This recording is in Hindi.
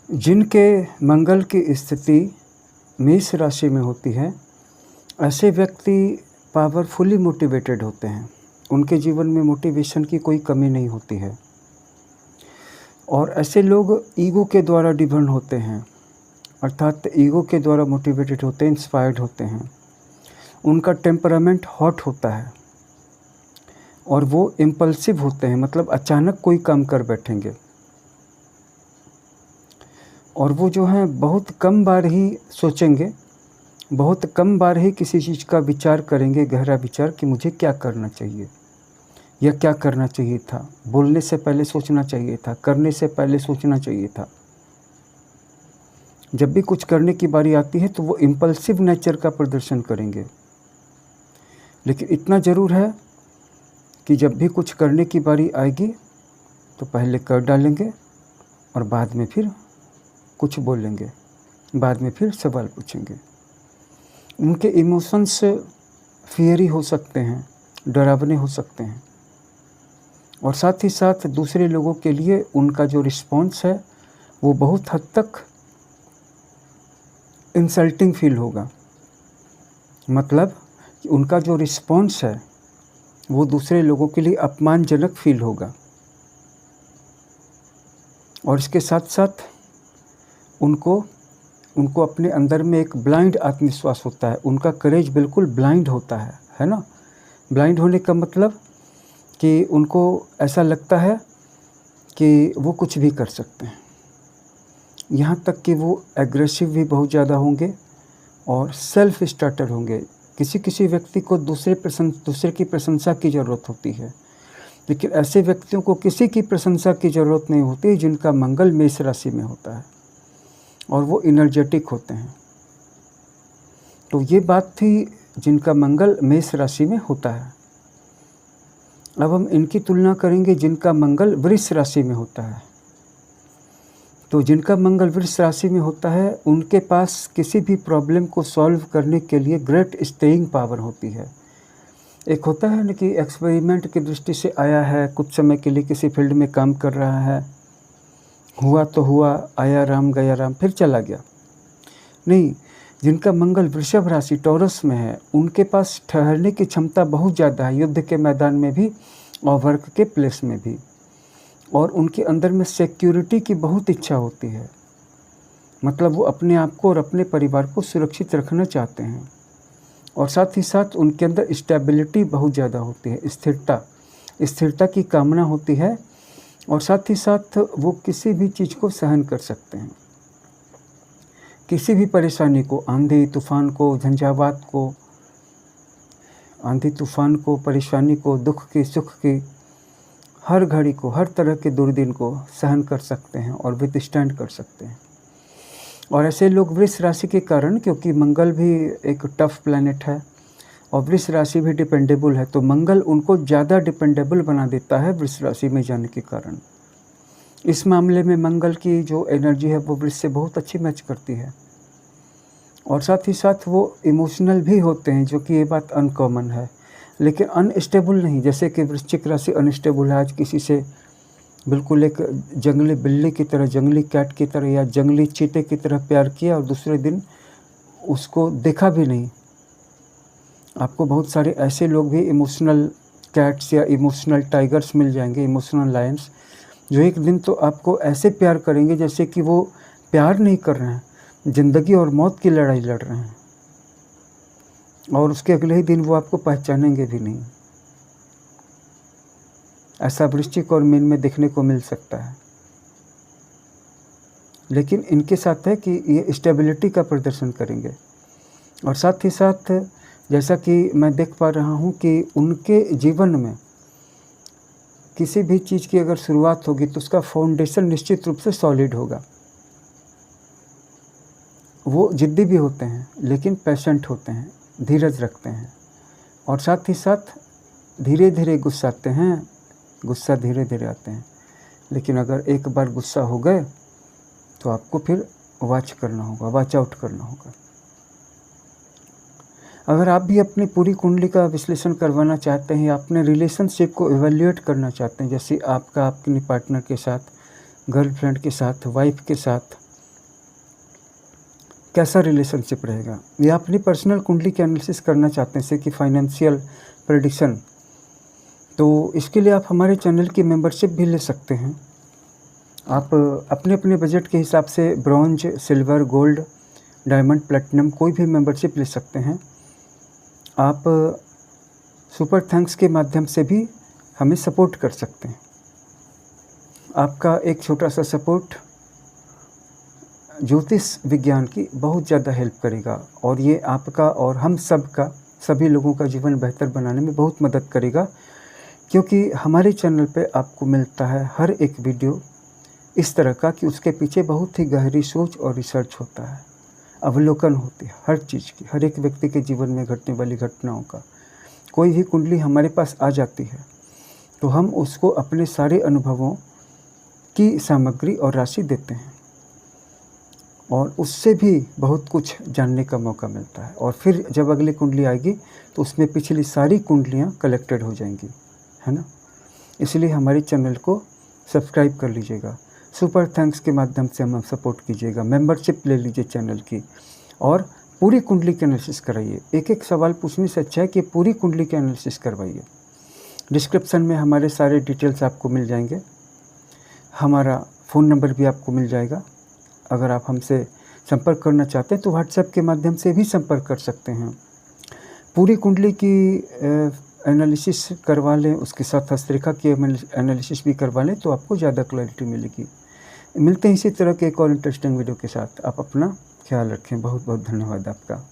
जिनके मंगल की स्थिति मेष राशि में होती है, ऐसे व्यक्ति पावरफुली मोटिवेटेड होते हैं। उनके जीवन में मोटिवेशन की कोई कमी नहीं होती है और ऐसे लोग ईगो के द्वारा डिफरेंट होते हैं, अर्थात ईगो के द्वारा मोटिवेटेड होते हैं, इंस्पायर्ड होते हैं। उनका टेम्परामेंट हॉट होता है और वो इम्पल्सिव होते हैं, मतलब अचानक कोई काम कर बैठेंगे और वो जो हैं बहुत कम बार ही सोचेंगे, बहुत कम बार ही किसी चीज़ का विचार करेंगे, गहरा विचार कि मुझे क्या करना चाहिए या क्या करना चाहिए था। बोलने से पहले सोचना चाहिए था, करने से पहले सोचना चाहिए था। जब भी कुछ करने की बारी आती है तो वो इम्पल्सिव नेचर का प्रदर्शन करेंगे। लेकिन इतना ज़रूर है कि जब भी कुछ करने की बारी आएगी तो पहले कर डालेंगे और बाद में फिर कुछ बोलेंगे, बाद में फिर सवाल पूछेंगे। उनके इमोशंस फियरी हो सकते हैं, डरावने हो सकते हैं और साथ ही साथ दूसरे लोगों के लिए उनका जो रिस्पॉन्स है वो बहुत हद तक इंसल्टिंग फील होगा। मतलब कि उनका जो रिस्पॉन्स है वो दूसरे लोगों के लिए अपमानजनक फील होगा और इसके साथ साथ उनको अपने अंदर में एक ब्लाइंड आत्मविश्वास होता है। उनका करेज बिल्कुल ब्लाइंड होता है ना। ब्लाइंड होने का मतलब कि उनको ऐसा लगता है कि वो कुछ भी कर सकते हैं। यहाँ तक कि वो एग्रेसिव भी बहुत ज़्यादा होंगे और सेल्फ स्टार्टर होंगे। किसी व्यक्ति को दूसरे की प्रशंसा की ज़रूरत होती है, लेकिन ऐसे व्यक्तियों को किसी की प्रशंसा की ज़रूरत नहीं होती जिनका मंगल मेष राशि में होता है और वो एनर्जेटिक होते हैं। तो ये बात थी जिनका मंगल मेष राशि में होता है। अब हम इनकी तुलना करेंगे जिनका मंगल वृष राशि में होता है। तो जिनका मंगल वृष राशि में होता है उनके पास किसी भी प्रॉब्लम को सॉल्व करने के लिए ग्रेट स्टेइंग पावर होती है। एक होता है ना कि एक्सपेरिमेंट की दृष्टि से आया है, कुछ समय के लिए किसी फील्ड में काम कर रहा है, हुआ तो हुआ, आया राम गया राम, फिर चला गया। नहीं, जिनका मंगल वृषभ राशि टॉरस में है उनके पास ठहरने की क्षमता बहुत ज़्यादा है, युद्ध के मैदान में भी और वर्क के प्लेस में भी। और उनके अंदर में सिक्योरिटी की बहुत इच्छा होती है, मतलब वो अपने आप को और अपने परिवार को सुरक्षित रखना चाहते हैं। और साथ ही साथ उनके अंदर स्टेबिलिटी बहुत ज़्यादा होती है, स्थिरता की कामना होती है और साथ ही साथ वो किसी भी चीज़ को सहन कर सकते हैं। किसी भी परेशानी को, आंधी तूफान को, झंझावात को, आंधी तूफान को, परेशानी को, दुख की, सुख की, हर घड़ी को, हर तरह के दुर्दिन को सहन कर सकते हैं और विथस्टैंड कर सकते हैं। और ऐसे लोग वृष राशि के कारण, क्योंकि मंगल भी एक टफ प्लैनेट है और वृष राशि भी डिपेंडेबल है, तो मंगल उनको ज़्यादा डिपेंडेबल बना देता है वृष राशि में जाने के कारण। इस मामले में मंगल की जो एनर्जी है वो वृष से बहुत अच्छी मैच करती है और साथ ही साथ वो इमोशनल भी होते हैं, जो कि ये बात अनकॉमन है, लेकिन अनस्टेबल नहीं। जैसे कि वृश्चिक राशि अनस्टेबल है, आज किसी से बिल्कुल एक जंगली बिल्ली की तरह, जंगली कैट की तरह या जंगली चीते की तरह प्यार किया और दूसरे दिन उसको देखा भी नहीं। आपको बहुत सारे ऐसे लोग भी इमोशनल कैट्स या इमोशनल टाइगर्स मिल जाएंगे, इमोशनल लायंस, जो एक दिन तो आपको ऐसे प्यार करेंगे जैसे कि वो प्यार नहीं कर रहे हैं, ज़िंदगी और मौत की लड़ाई लड़ रहे हैं, और उसके अगले ही दिन वो आपको पहचानेंगे भी नहीं। ऐसा वृश्चिक और मीन में देखने को मिल सकता है। लेकिन इनके साथ है कि ये स्टेबिलिटी का प्रदर्शन करेंगे और साथ ही साथ जैसा कि मैं देख पा रहा हूँ कि उनके जीवन में किसी भी चीज़ की अगर शुरुआत होगी तो उसका फाउंडेशन निश्चित रूप से सॉलिड होगा। वो जिद्दी भी होते हैं लेकिन पेशेंट होते हैं, धीरज रखते हैं और साथ ही साथ धीरे धीरे गुस्साते हैं, गुस्सा धीरे धीरे आते हैं। लेकिन अगर एक बार गुस्सा हो गए तो आपको फिर वॉच करना होगा, वॉच आउट करना होगा। अगर आप भी अपनी पूरी कुंडली का विश्लेषण करवाना चाहते हैं या अपने रिलेशनशिप को इवैल्यूएट करना चाहते हैं, जैसे आपका अपने पार्टनर के साथ, गर्लफ्रेंड के साथ, वाइफ के साथ, कैसा रिलेशनशिप रहेगा, या अपनी पर्सनल कुंडली की एनालिसिस करना चाहते हैं जैसे कि फाइनेंशियल प्रेडिक्शन, तो इसके लिए आप हमारे चैनल की मेंबरशिप भी ले सकते हैं। आप अपने अपने बजट के हिसाब से bronze, silver, gold, diamond, platinum कोई भी मेंबरशिप ले सकते हैं। आप सुपर थैंक्स के माध्यम से भी हमें सपोर्ट कर सकते हैं। आपका एक छोटा सा सपोर्ट ज्योतिष विज्ञान की बहुत ज़्यादा हेल्प करेगा, और ये आपका और हम सब का, सभी लोगों का जीवन बेहतर बनाने में बहुत मदद करेगा, क्योंकि हमारे चैनल पे आपको मिलता है हर एक वीडियो इस तरह का कि उसके पीछे बहुत ही गहरी सोच और रिसर्च होता है, अवलोकन होती है हर चीज़ की, हर एक व्यक्ति के जीवन में घटने वाली घटनाओं का। कोई भी कुंडली हमारे पास आ जाती है तो हम उसको अपने सारे अनुभवों की सामग्री और राशि देते हैं, और उससे भी बहुत कुछ जानने का मौका मिलता है। और फिर जब अगली कुंडली आएगी तो उसमें पिछली सारी कुंडलियाँ कलेक्टेड हो जाएंगी, है ना। इसलिए हमारे चैनल को सब्सक्राइब कर लीजिएगा, सुपर थैंक्स के माध्यम से हमें सपोर्ट कीजिएगा, मेंबरशिप ले लीजिए चैनल की, और पूरी कुंडली की एनालिसिस कराइए। एक एक सवाल पूछने से अच्छा है कि पूरी कुंडली की एनालिसिस करवाइए। डिस्क्रिप्शन में हमारे सारे डिटेल्स आपको मिल जाएंगे, हमारा फ़ोन नंबर भी आपको मिल जाएगा। अगर आप हमसे संपर्क करना चाहते हैं तो व्हाट्सएप के माध्यम से भी संपर्क कर सकते हैं। पूरी कुंडली की एनालिसिस करवा लें, उसके साथ हस्तरेखा की एनालिसिस भी करवा लें तो आपको ज़्यादा क्लैरिटी मिलेगी। मिलते हैं इसी तरह के एक और इंटरेस्टिंग वीडियो के साथ। आप अपना ख्याल रखें। बहुत बहुत धन्यवाद आपका।